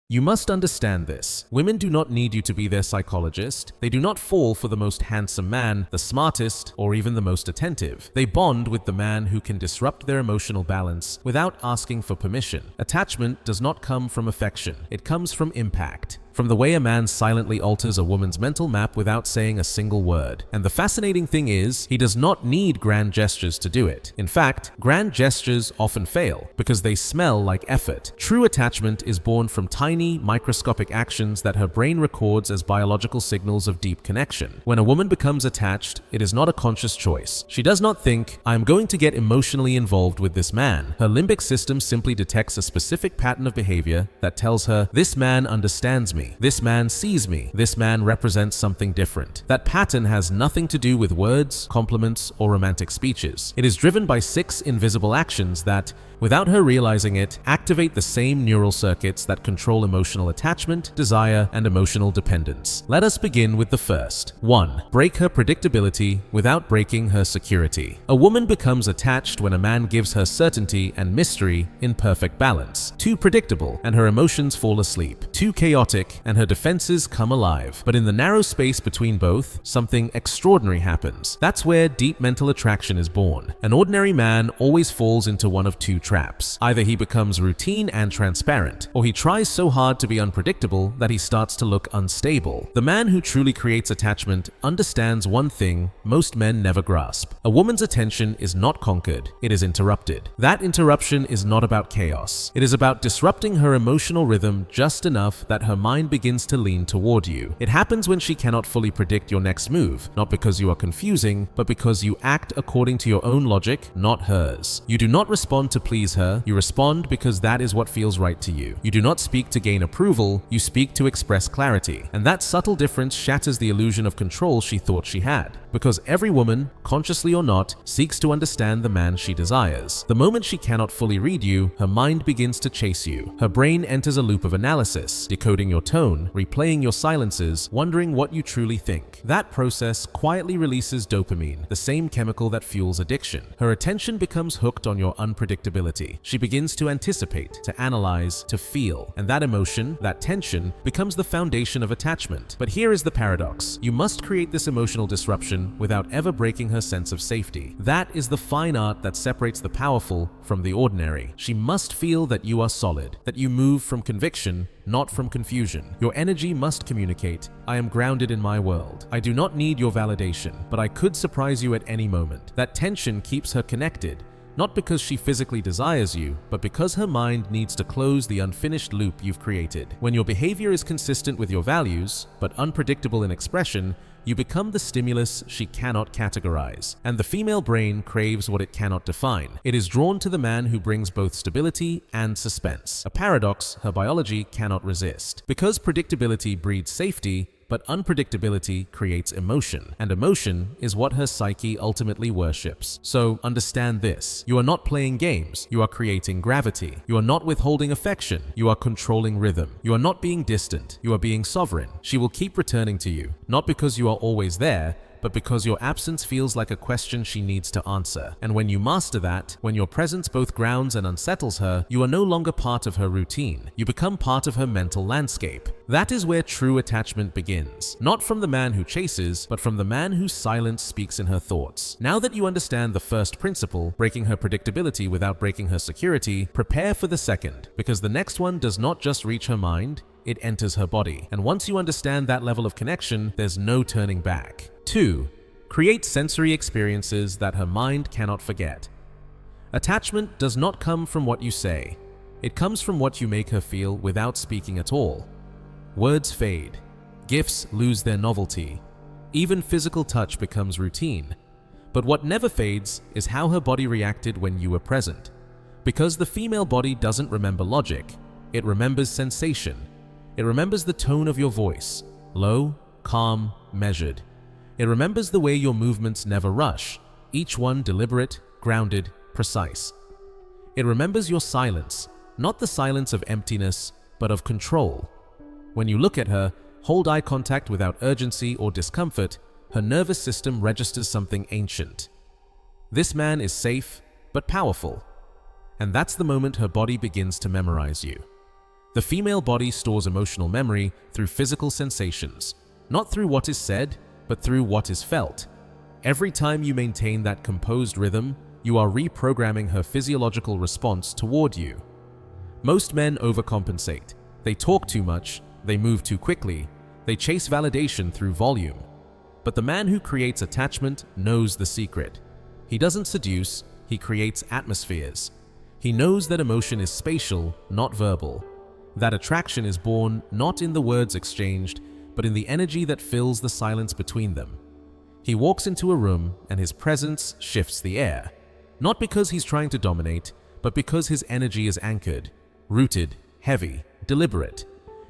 You must understand this. Women do not need you to be their psychologist. They do not fall for the most handsome man, the smartest, or even the most attentive. They bond with the man who can disrupt their emotional balance without asking for permission. Attachment does not come from affection. It comes from impact. From the way a man silently alters a woman's mental map without saying a single word. And the fascinating thing is, he does not need grand gestures to do it. In fact, grand gestures often fail because they smell like effort. True attachment is born from tiny, microscopic actions that her brain records as biological signals of deep connection. When a woman becomes attached, it is not a conscious choice. She does not think, "I am going to get emotionally involved with this man." Her limbic system simply detects a specific pattern of behavior that tells her, "This man understands me. This man sees me. This man represents something different." That pattern has nothing to do with words, compliments, or romantic speeches. It is driven by 6 invisible actions that, without her realizing it, activate the same neural circuits that control emotional attachment, desire, and emotional dependence. Let us begin with the first. 1. Break her predictability without breaking her security. A woman becomes attached when a man gives her certainty and mystery in perfect balance. Too predictable, and her emotions fall asleep. Too chaotic, and her defenses come alive. But in the narrow space between both, something extraordinary happens. That's where deep mental attraction is born. An ordinary man always falls into one of 2 traps. Either he becomes routine and transparent, or he tries so hard to be unpredictable that he starts to look unstable. The man who truly creates attachment understands one thing most men never grasp. A woman's attention is not conquered, it is interrupted. That interruption is not about chaos. It is about disrupting her emotional rhythm just enough that her mind begins to lean toward you. It happens when she cannot fully predict your next move, not because you are confusing, but because you act according to your own logic, not hers. You do not respond to please her, you respond because that is what feels right to you. You do not speak to gain approval, you speak to express clarity. And that subtle difference shatters the illusion of control she thought she had. Because every woman, consciously or not, seeks to understand the man she desires. The moment she cannot fully read you, her mind begins to chase you. Her brain enters a loop of analysis, decoding your tone, replaying your silences, wondering what you truly think. That process quietly releases dopamine, the same chemical that fuels addiction. Her attention becomes hooked on your unpredictability. She begins to anticipate, to analyze, to feel, and that emotion, that tension, becomes the foundation of attachment. But here is the paradox. You must create this emotional disruption without ever breaking her sense of safety. That is the fine art that separates the powerful from the ordinary. She must feel that you are solid, that you move from conviction, not from confusion. Your energy must communicate, "I am grounded in my world. I do not need your validation, but I could surprise you at any moment." That tension keeps her connected, not because she physically desires you, but because her mind needs to close the unfinished loop you've created. When your behavior is consistent with your values, but unpredictable in expression, you become the stimulus she cannot categorize. And the female brain craves what it cannot define. It is drawn to the man who brings both stability and suspense. A paradox her biology cannot resist. Because predictability breeds safety, but unpredictability creates emotion, and emotion is what her psyche ultimately worships. So understand this. You are not playing games. You are creating gravity. You are not withholding affection. You are controlling rhythm. You are not being distant. You are being sovereign. She will keep returning to you, not because you are always there, but because your absence feels like a question she needs to answer. And when you master that, when your presence both grounds and unsettles her, you are no longer part of her routine. You become part of her mental landscape. That is where true attachment begins. Not from the man who chases, but from the man whose silence speaks in her thoughts. Now that you understand the first principle, breaking her predictability without breaking her security, prepare for the second, because the next one does not just reach her mind, it enters her body. And once you understand that level of connection, there's no turning back. 2. Create sensory experiences that her mind cannot forget. Attachment does not come from what you say. It comes from what you make her feel without speaking at all. Words fade. Gifts lose their novelty. Even physical touch becomes routine. But what never fades is how her body reacted when you were present. Because the female body doesn't remember logic, it remembers sensation. It remembers the tone of your voice, low, calm, measured. It remembers the way your movements never rush, each one deliberate, grounded, precise. It remembers your silence, not the silence of emptiness, but of control. When you look at her, hold eye contact without urgency or discomfort, her nervous system registers something ancient. This man is safe, but powerful. And that's the moment her body begins to memorize you. The female body stores emotional memory through physical sensations, not through what is said, but through what is felt. Every time you maintain that composed rhythm, you are reprogramming her physiological response toward you. Most men overcompensate. They talk too much, they move too quickly, they chase validation through volume. But the man who creates attachment knows the secret. He doesn't seduce, he creates atmospheres. He knows that emotion is spatial, not verbal. That attraction is born not in the words exchanged, but in the energy that fills the silence between them. He walks into a room and his presence shifts the air. Not because he's trying to dominate, but because his energy is anchored, rooted, heavy, deliberate.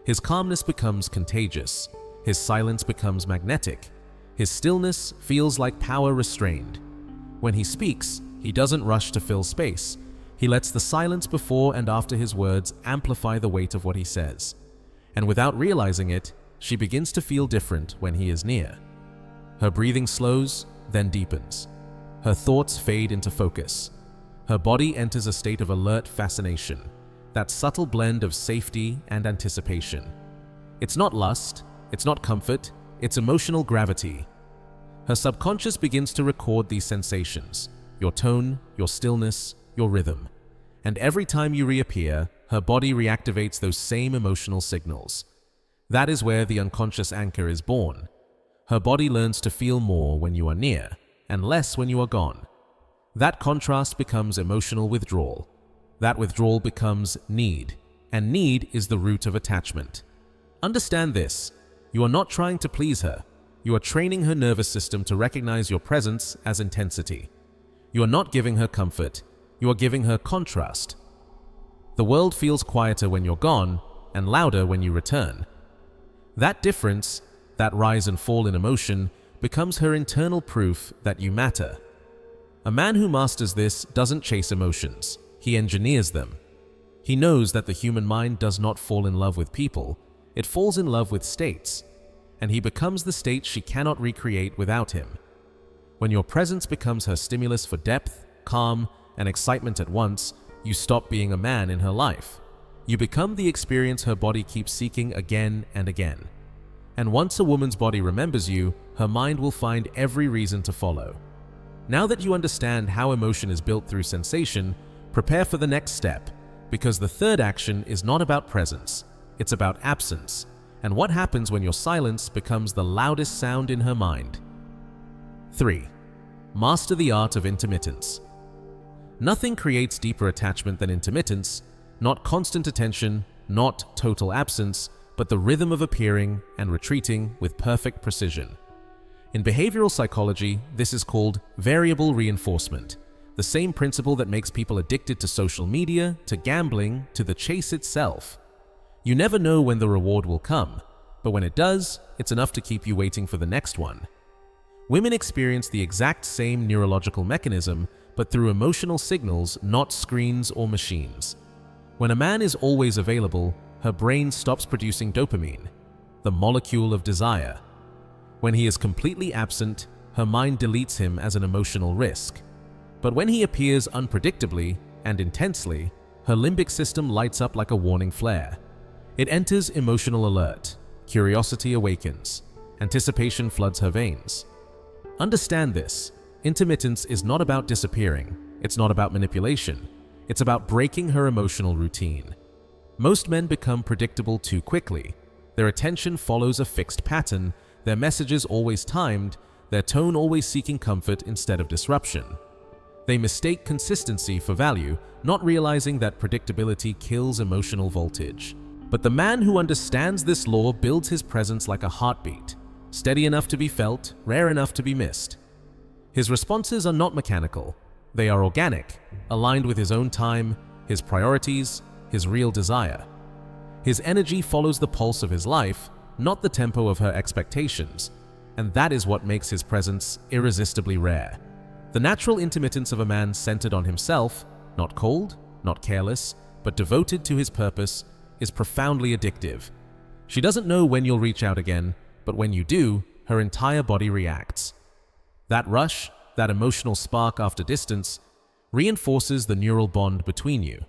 His calmness becomes contagious. His silence becomes magnetic. His stillness feels like power restrained. When he speaks, he doesn't rush to fill space. He lets the silence before and after his words amplify the weight of what he says. And without realizing it, she begins to feel different when he is near. Her breathing slows, then deepens. Her thoughts fade into focus. Her body enters a state of alert fascination, that subtle blend of safety and anticipation. It's not lust, it's not comfort, it's emotional gravity. Her subconscious begins to record these sensations, your tone, your stillness, your rhythm. And every time you reappear, her body reactivates those same emotional signals. That is where the unconscious anchor is born. Her body learns to feel more when you are near, and less when you are gone. That contrast becomes emotional withdrawal. That withdrawal becomes need, and need is the root of attachment. Understand this. You are not trying to please her. You are training her nervous system to recognize your presence as intensity. You are not giving her comfort. You are giving her contrast. The world feels quieter when you're gone and louder when you return. That difference, that rise and fall in emotion, becomes her internal proof that you matter. A man who masters this doesn't chase emotions. He engineers them. He knows that the human mind does not fall in love with people. It falls in love with states. And he becomes the state she cannot recreate without him. When your presence becomes her stimulus for depth, calm, and excitement at once, you stop being a man in her life. You become the experience her body keeps seeking again and again. And once a woman's body remembers you, her mind will find every reason to follow. Now that you understand how emotion is built through sensation, prepare for the next step, because the third action is not about presence, it's about absence, and what happens when your silence becomes the loudest sound in her mind. 3. Master the art of intermittence. Nothing creates deeper attachment than intermittence, not constant attention, not total absence, but the rhythm of appearing and retreating with perfect precision. In behavioral psychology, this is called variable reinforcement, the same principle that makes people addicted to social media, to gambling, to the chase itself. You never know when the reward will come, but when it does, it's enough to keep you waiting for the next one. Women experience the exact same neurological mechanism, but through emotional signals, not screens or machines. When a man is always available, her brain stops producing dopamine, the molecule of desire. When he is completely absent, her mind deletes him as an emotional risk. But when he appears unpredictably and intensely, her limbic system lights up like a warning flare. It enters emotional alert, curiosity awakens, anticipation floods her veins. Understand this, intermittence is not about disappearing, it's not about manipulation, it's about breaking her emotional routine. Most men become predictable too quickly. Their attention follows a fixed pattern, their messages always timed, their tone always seeking comfort instead of disruption. They mistake consistency for value, not realizing that predictability kills emotional voltage. But the man who understands this law builds his presence like a heartbeat, steady enough to be felt, rare enough to be missed. His responses are not mechanical. They are organic, aligned with his own time, his priorities, his real desire. His energy follows the pulse of his life, not the tempo of her expectations, and that is what makes his presence irresistibly rare. The natural intermittence of a man centered on himself, not cold, not careless, but devoted to his purpose, is profoundly addictive. She doesn't know when you'll reach out again, but when you do, her entire body reacts. That rush, that emotional spark after distance, reinforces the neural bond between you.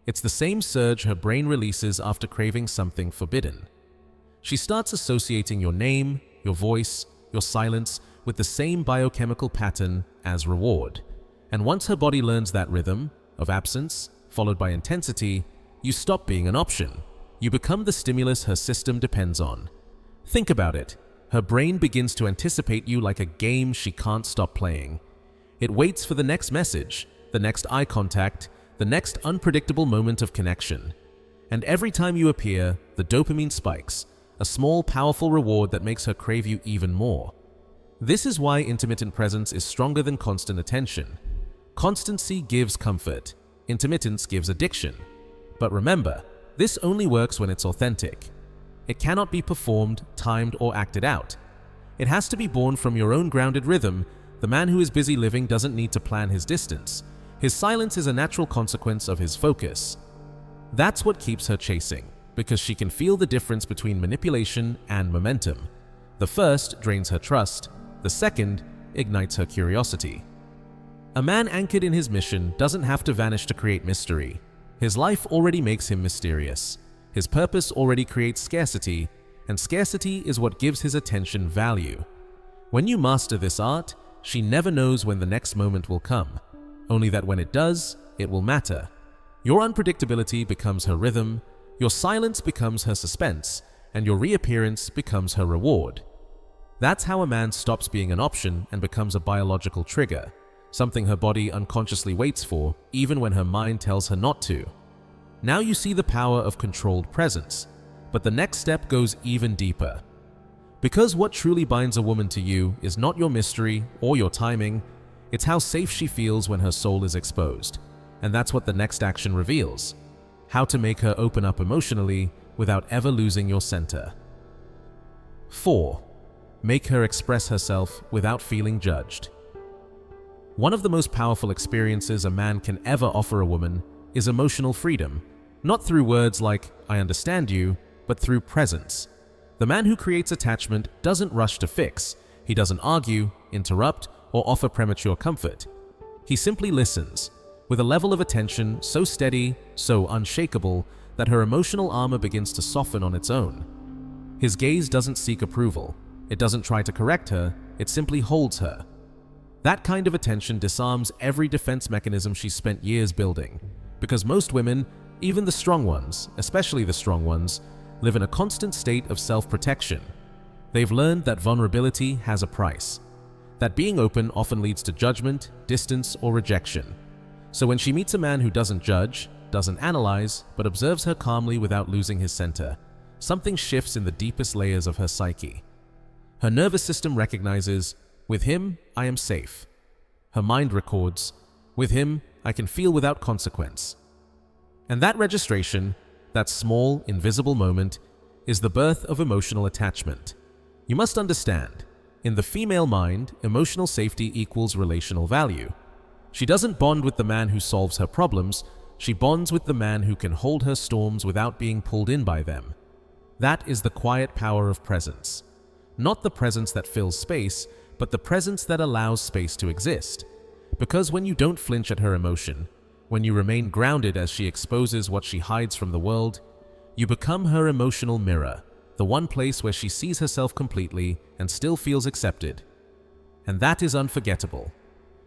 It's the same surge her brain releases after craving something forbidden. She starts associating your name, your voice, your silence with the same biochemical pattern as reward. And once her body learns that rhythm of absence, followed by intensity, you stop being an option. You become the stimulus her system depends on. Think about it. Her brain begins to anticipate you like a game she can't stop playing. It waits for the next message, the next eye contact, the next unpredictable moment of connection. And every time you appear, the dopamine spikes, a small, powerful reward that makes her crave you even more. This is why intermittent presence is stronger than constant attention. Constancy gives comfort. Intermittence gives addiction. But remember, this only works when it's authentic. It cannot be performed, timed, or acted out. It has to be born from your own grounded rhythm. The man who is busy living doesn't need to plan his distance. His silence is a natural consequence of his focus. That's what keeps her chasing, because she can feel the difference between manipulation and momentum. The first drains her trust, the second ignites her curiosity. A man anchored in his mission doesn't have to vanish to create mystery. His life already makes him mysterious. His purpose already creates scarcity, and scarcity is what gives his attention value. When you master this art, she never knows when the next moment will come, only that when it does, it will matter. Your unpredictability becomes her rhythm, your silence becomes her suspense, and your reappearance becomes her reward. That's how a man stops being an option and becomes a biological trigger, something her body unconsciously waits for, even when her mind tells her not to. Now you see the power of controlled presence, but the next step goes even deeper. Because what truly binds a woman to you is not your mystery or your timing, it's how safe she feels when her soul is exposed. And that's what the next action reveals: how to make her open up emotionally without ever losing your center. 4. Make her express herself without feeling judged. One of the most powerful experiences a man can ever offer a woman is emotional freedom, not through words like, "I understand you," but through presence. The man who creates attachment doesn't rush to fix. He doesn't argue, interrupt, or offer premature comfort. He simply listens, with a level of attention so steady, so unshakable, that her emotional armor begins to soften on its own. His gaze doesn't seek approval. It doesn't try to correct her. It simply holds her. That kind of attention disarms every defense mechanism she's spent years building, because most women, even the strong ones, especially the strong ones, live in a constant state of self-protection. They've learned that vulnerability has a price, that being open often leads to judgment, distance, or rejection. So when she meets a man who doesn't judge, doesn't analyze, but observes her calmly without losing his center, something shifts in the deepest layers of her psyche. Her nervous system recognizes, "With him, I am safe." Her mind records, "With him, I can feel without consequence." And that registration, that small, invisible moment, is the birth of emotional attachment. You must understand, in the female mind, emotional safety equals relational value. She doesn't bond with the man who solves her problems, she bonds with the man who can hold her storms without being pulled in by them. That is the quiet power of presence. Not the presence that fills space, but the presence that allows space to exist. Because when you don't flinch at her emotion, when you remain grounded as she exposes what she hides from the world, you become her emotional mirror, the one place where she sees herself completely and still feels accepted. And that is unforgettable.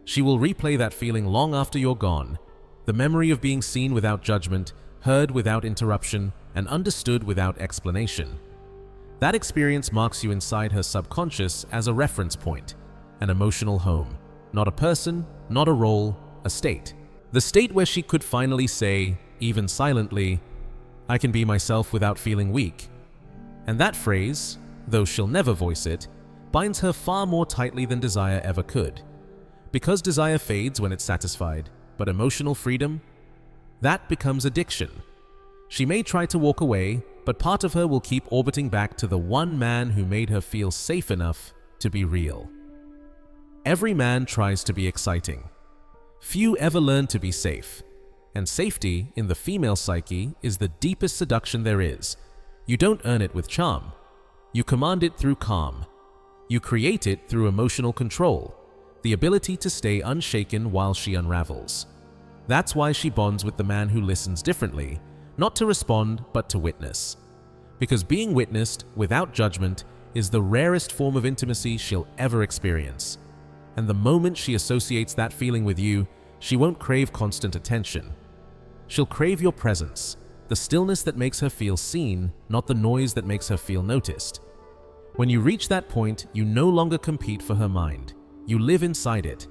She will replay that feeling long after you're gone, the memory of being seen without judgment, heard without interruption, and understood without explanation. That experience marks you inside her subconscious as a reference point, an emotional home. Not a person, not a role, a state. The state where she could finally say, even silently, "I can be myself without feeling weak." And that phrase, though she'll never voice it, binds her far more tightly than desire ever could. Because desire fades when it's satisfied, but emotional freedom, that becomes addiction. She may try to walk away, but part of her will keep orbiting back to the one man who made her feel safe enough to be real. Every man tries to be exciting. Few ever learn to be safe. And safety, in the female psyche, is the deepest seduction there is. You don't earn it with charm. You command it through calm. You create it through emotional control, the ability to stay unshaken while she unravels. That's why she bonds with the man who listens differently, not to respond, but to witness. Because being witnessed, without judgment, is the rarest form of intimacy she'll ever experience. And the moment she associates that feeling with you, she won't crave constant attention. She'll crave your presence, the stillness that makes her feel seen, not the noise that makes her feel noticed. When you reach that point, you no longer compete for her mind. You live inside it.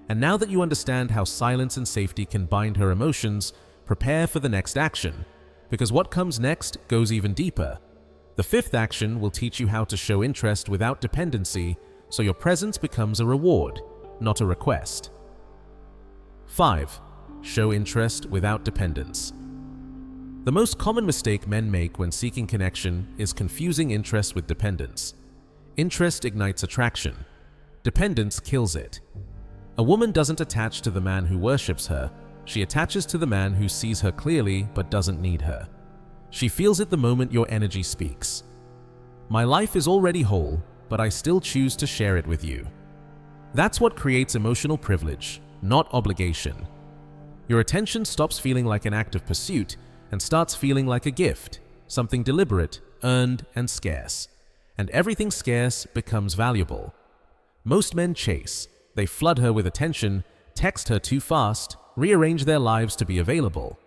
And now that you understand how silence and safety can bind her emotions, prepare for the next action, because what comes next goes even deeper. The fifth action will teach you how to show interest without dependency, so your presence becomes a reward, not a request. 5. Show interest without dependence. The most common mistake men make when seeking connection is confusing interest with dependence. Interest ignites attraction. Dependence kills it. A woman doesn't attach to the man who worships her. She attaches to the man who sees her clearly but doesn't need her. She feels it the moment your energy speaks. My life is already whole, but I still choose to share it with you. That's what creates emotional privilege, not obligation. Your attention stops feeling like an act of pursuit and starts feeling like a gift, something deliberate, earned, and scarce. And everything scarce becomes valuable. Most men chase. They flood her with attention, text her too fast, rearrange their lives to be available.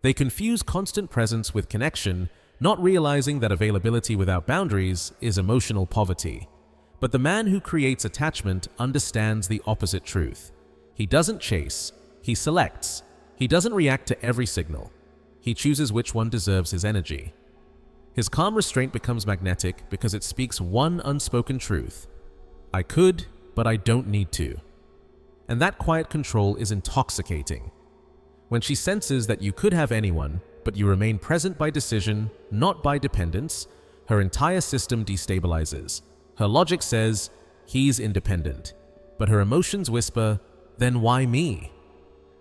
They confuse constant presence with connection, not realizing that availability without boundaries is emotional poverty. But the man who creates attachment understands the opposite truth. He doesn't chase, he selects. He doesn't react to every signal. He chooses which one deserves his energy. His calm restraint becomes magnetic because it speaks one unspoken truth. I could, but I don't need to. And that quiet control is intoxicating. When she senses that you could have anyone, but you remain present by decision, not by dependence, her entire system destabilizes. Her logic says, he's independent. But her emotions whisper, then why me?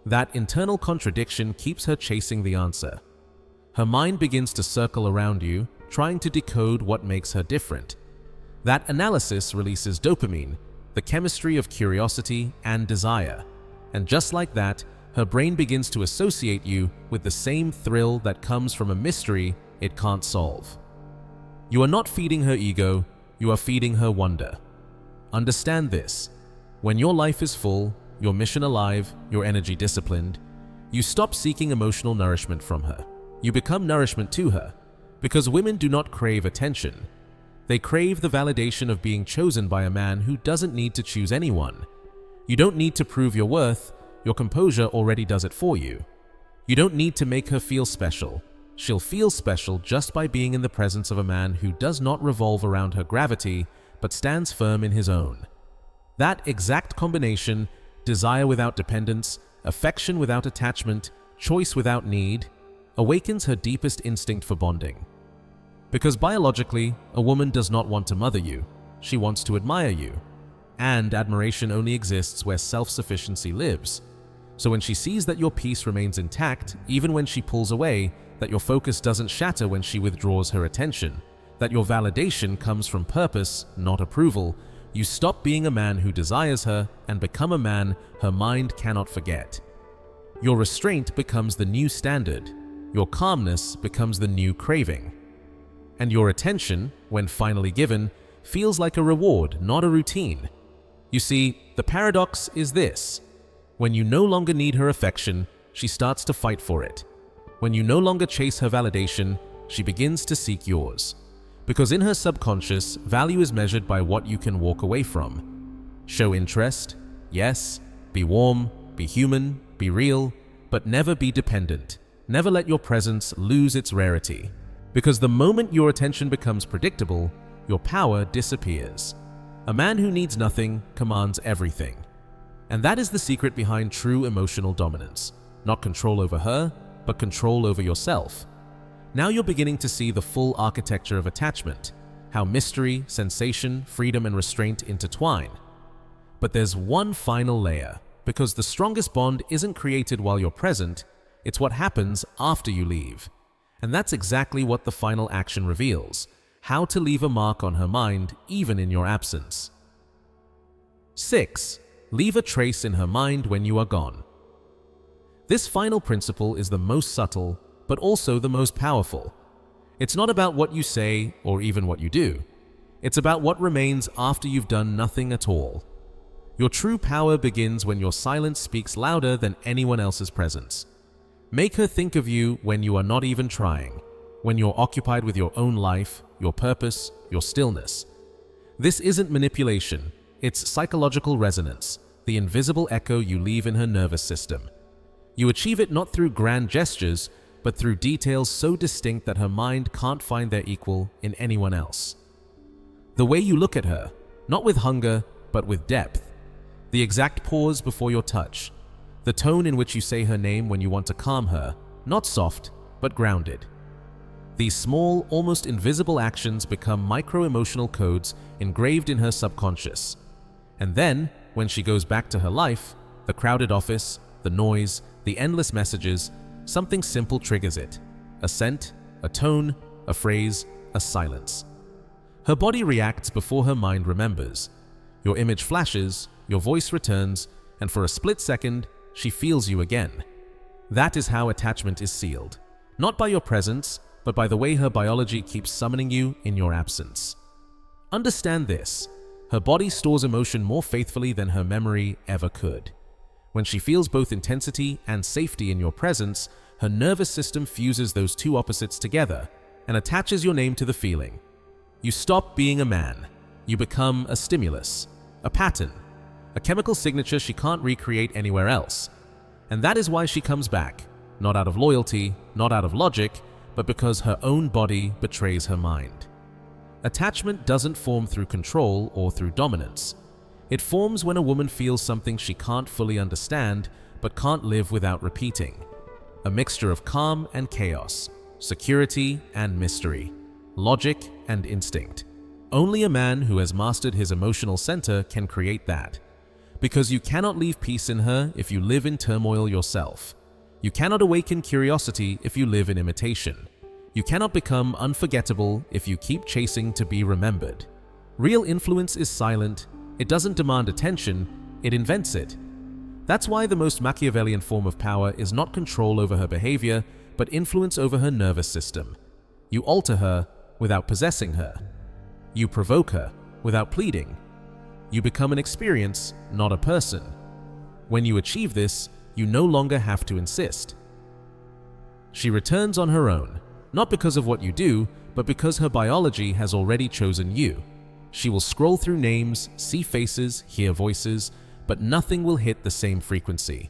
That internal contradiction keeps her chasing the answer. Her mind begins to circle around you, trying to decode what makes her different. That analysis releases dopamine, the chemistry of curiosity and desire. And just like that, her brain begins to associate you with the same thrill that comes from a mystery it can't solve. You are not feeding her ego, you are feeding her wonder. Understand this. When your life is full, your mission alive, your energy disciplined, you stop seeking emotional nourishment from her. You become nourishment to her, because women do not crave attention. They crave the validation of being chosen by a man who doesn't need to choose anyone. You don't need to prove your worth. Your composure already does it for you. You don't need to make her feel special. She'll feel special just by being in the presence of a man who does not revolve around her gravity, but stands firm in his own. That exact combination, desire without dependence, affection without attachment, choice without need, awakens her deepest instinct for bonding. Because biologically, a woman does not want to mother you. She wants to admire you. And admiration only exists where self-sufficiency lives. So when she sees that your peace remains intact, even when she pulls away, that your focus doesn't shatter when she withdraws her attention, that your validation comes from purpose, not approval, you stop being a man who desires her and become a man her mind cannot forget. Your restraint becomes the new standard. Your calmness becomes the new craving. And your attention, when finally given, feels like a reward, not a routine. You see, the paradox is this. When you no longer need her affection, she starts to fight for it. When you no longer chase her validation, she begins to seek yours. Because in her subconscious, value is measured by what you can walk away from. Show interest, yes, be warm, be human, be real, but never be dependent. Never let your presence lose its rarity. Because the moment your attention becomes predictable, your power disappears. A man who needs nothing commands everything. And that is the secret behind true emotional dominance. Not control over her, but control over yourself. Now you're beginning to see the full architecture of attachment, how mystery, sensation, freedom, and restraint intertwine. But there's one final layer, because the strongest bond isn't created while you're present, it's what happens after you leave. And that's exactly what the final action reveals, how to leave a mark on her mind even in your absence. 6. Leave a trace in her mind when you are gone. This final principle is the most subtle, but also the most powerful. It's not about what you say or even what you do. It's about what remains after you've done nothing at all. Your true power begins when your silence speaks louder than anyone else's presence. Make her think of you when you are not even trying, when you're occupied with your own life, your purpose, your stillness. This isn't manipulation, it's psychological resonance, the invisible echo you leave in her nervous system. You achieve it not through grand gestures, but through details so distinct that her mind can't find their equal in anyone else. The way you look at her, not with hunger, but with depth. The exact pause before your touch. The tone in which you say her name when you want to calm her, not soft, but grounded. These small, almost invisible actions become micro-emotional codes engraved in her subconscious. And then, when she goes back to her life, the crowded office, the noise, the endless messages, something simple triggers it. A scent, a tone, a phrase, a silence. Her body reacts before her mind remembers. Your image flashes, your voice returns, and for a split second, she feels you again. That is how attachment is sealed. Not by your presence, but by the way her biology keeps summoning you in your absence. Understand this. Her body stores emotion more faithfully than her memory ever could. When she feels both intensity and safety in your presence, her nervous system fuses those two opposites together and attaches your name to the feeling. You stop being a man. You become a stimulus, a pattern, a chemical signature she can't recreate anywhere else. And that is why she comes back, not out of loyalty, not out of logic, but because her own body betrays her mind. Attachment doesn't form through control or through dominance. It forms when a woman feels something she can't fully understand, but can't live without repeating. A mixture of calm and chaos, security and mystery, logic and instinct. Only a man who has mastered his emotional center can create that. Because you cannot leave peace in her if you live in turmoil yourself. You cannot awaken curiosity if you live in imitation. You cannot become unforgettable if you keep chasing to be remembered. Real influence is silent. It doesn't demand attention, it invents it. That's why the most Machiavellian form of power is not control over her behavior, but influence over her nervous system. You alter her without possessing her. You provoke her without pleading. You become an experience, not a person. When you achieve this, you no longer have to insist. She returns on her own, not because of what you do, but because her biology has already chosen you. She will scroll through names, see faces, hear voices, but nothing will hit the same frequency.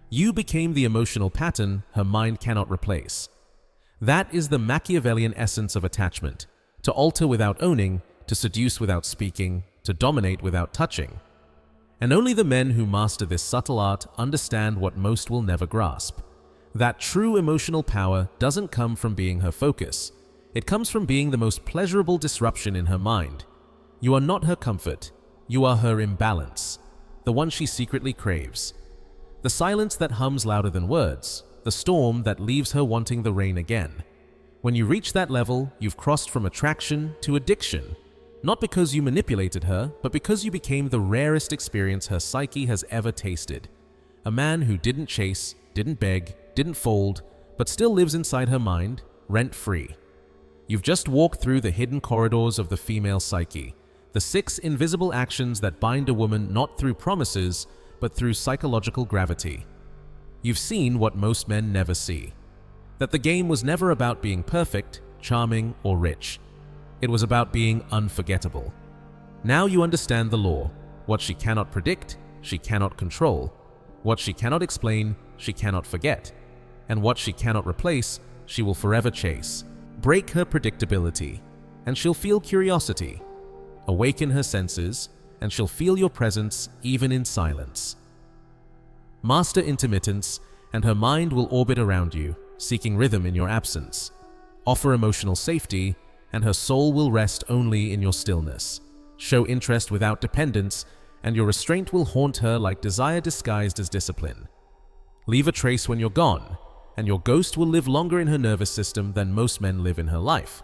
You became the emotional pattern her mind cannot replace. That is the Machiavellian essence of attachment: to alter without owning, to seduce without speaking, to dominate without touching. And only the men who master this subtle art understand what most will never grasp. That true emotional power doesn't come from being her focus. It comes from being the most pleasurable disruption in her mind. You are not her comfort. You are her imbalance, the one she secretly craves. The silence that hums louder than words, the storm that leaves her wanting the rain again. When you reach that level, you've crossed from attraction to addiction. Not because you manipulated her, but because you became the rarest experience her psyche has ever tasted. A man who didn't chase, didn't beg, didn't fold, but still lives inside her mind, rent-free. You've just walked through the hidden corridors of the female psyche, the 6 invisible actions that bind a woman not through promises, but through psychological gravity. You've seen what most men never see. That the game was never about being perfect, charming, or rich. It was about being unforgettable. Now you understand the law. What she cannot predict, she cannot control. What she cannot explain, she cannot forget. And what she cannot replace, she will forever chase. Break her predictability, and she'll feel curiosity. Awaken her senses, and she'll feel your presence even in silence. Master intermittence, and her mind will orbit around you, seeking rhythm in your absence. Offer emotional safety, and her soul will rest only in your stillness. Show interest without dependence, and your restraint will haunt her like desire disguised as discipline. Leave a trace when you're gone, and your ghost will live longer in her nervous system than most men live in her life.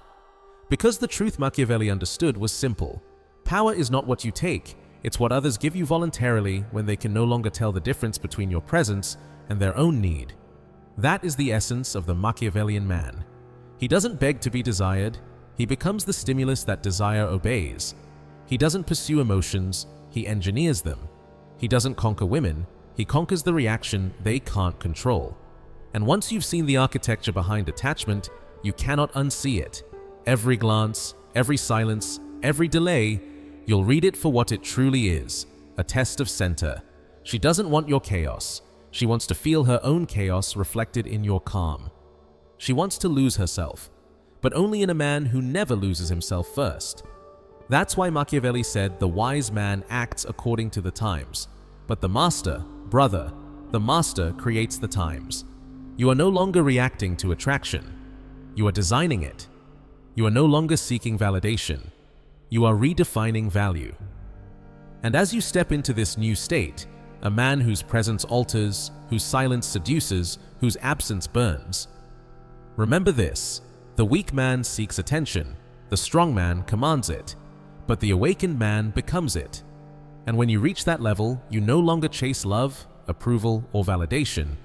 Because the truth Machiavelli understood was simple. Power is not what you take, it's what others give you voluntarily when they can no longer tell the difference between your presence and their own need. That is the essence of the Machiavellian man. He doesn't beg to be desired, he becomes the stimulus that desire obeys. He doesn't pursue emotions, he engineers them. He doesn't conquer women, he conquers the reaction they can't control. And once you've seen the architecture behind attachment, you cannot unsee it. Every glance, every silence, every delay, you'll read it for what it truly is, a test of center. She doesn't want your chaos. She wants to feel her own chaos reflected in your calm. She wants to lose herself, but only in a man who never loses himself first. That's why Machiavelli said the wise man acts according to the times, but the master, brother, the master creates the times. You are no longer reacting to attraction. You are designing it. You are no longer seeking validation. You are redefining value. And as you step into this new state, a man whose presence alters, whose silence seduces, whose absence burns. Remember this, the weak man seeks attention, the strong man commands it, but the awakened man becomes it. And when you reach that level, you no longer chase love, approval, or validation.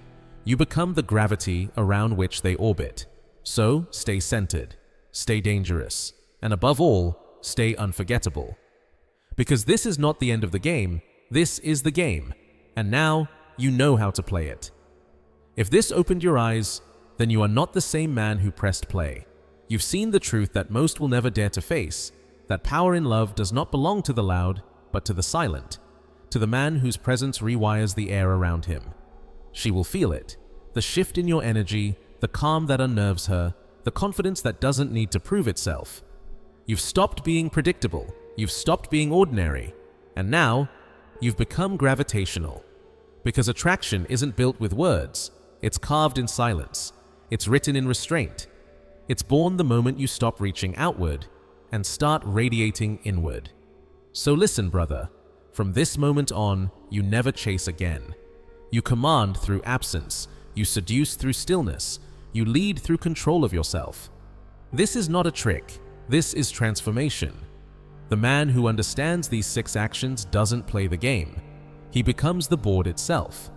You become the gravity around which they orbit. So stay centered, stay dangerous, and above all, stay unforgettable. Because this is not the end of the game, this is the game, and now you know how to play it. If this opened your eyes, then you are not the same man who pressed play. You've seen the truth that most will never dare to face, that power in love does not belong to the loud, but to the silent, to the man whose presence rewires the air around him. She will feel it, the shift in your energy, the calm that unnerves her, the confidence that doesn't need to prove itself. You've stopped being predictable, you've stopped being ordinary, and now you've become gravitational. Because attraction isn't built with words, it's carved in silence, it's written in restraint. It's born the moment you stop reaching outward and start radiating inward. So listen, brother, from this moment on, you never chase again. You command through absence, you seduce through stillness, you lead through control of yourself. This is not a trick, this is transformation. The man who understands these 6 actions doesn't play the game. He becomes the board itself.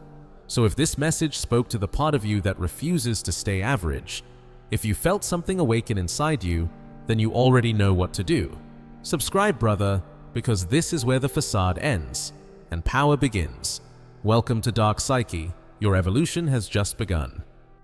So if this message spoke to the part of you that refuses to stay average, if you felt something awaken inside you, then you already know what to do. Subscribe, brother, because this is where the facade ends and power begins. Welcome to Dark Psyche. Your evolution has just begun.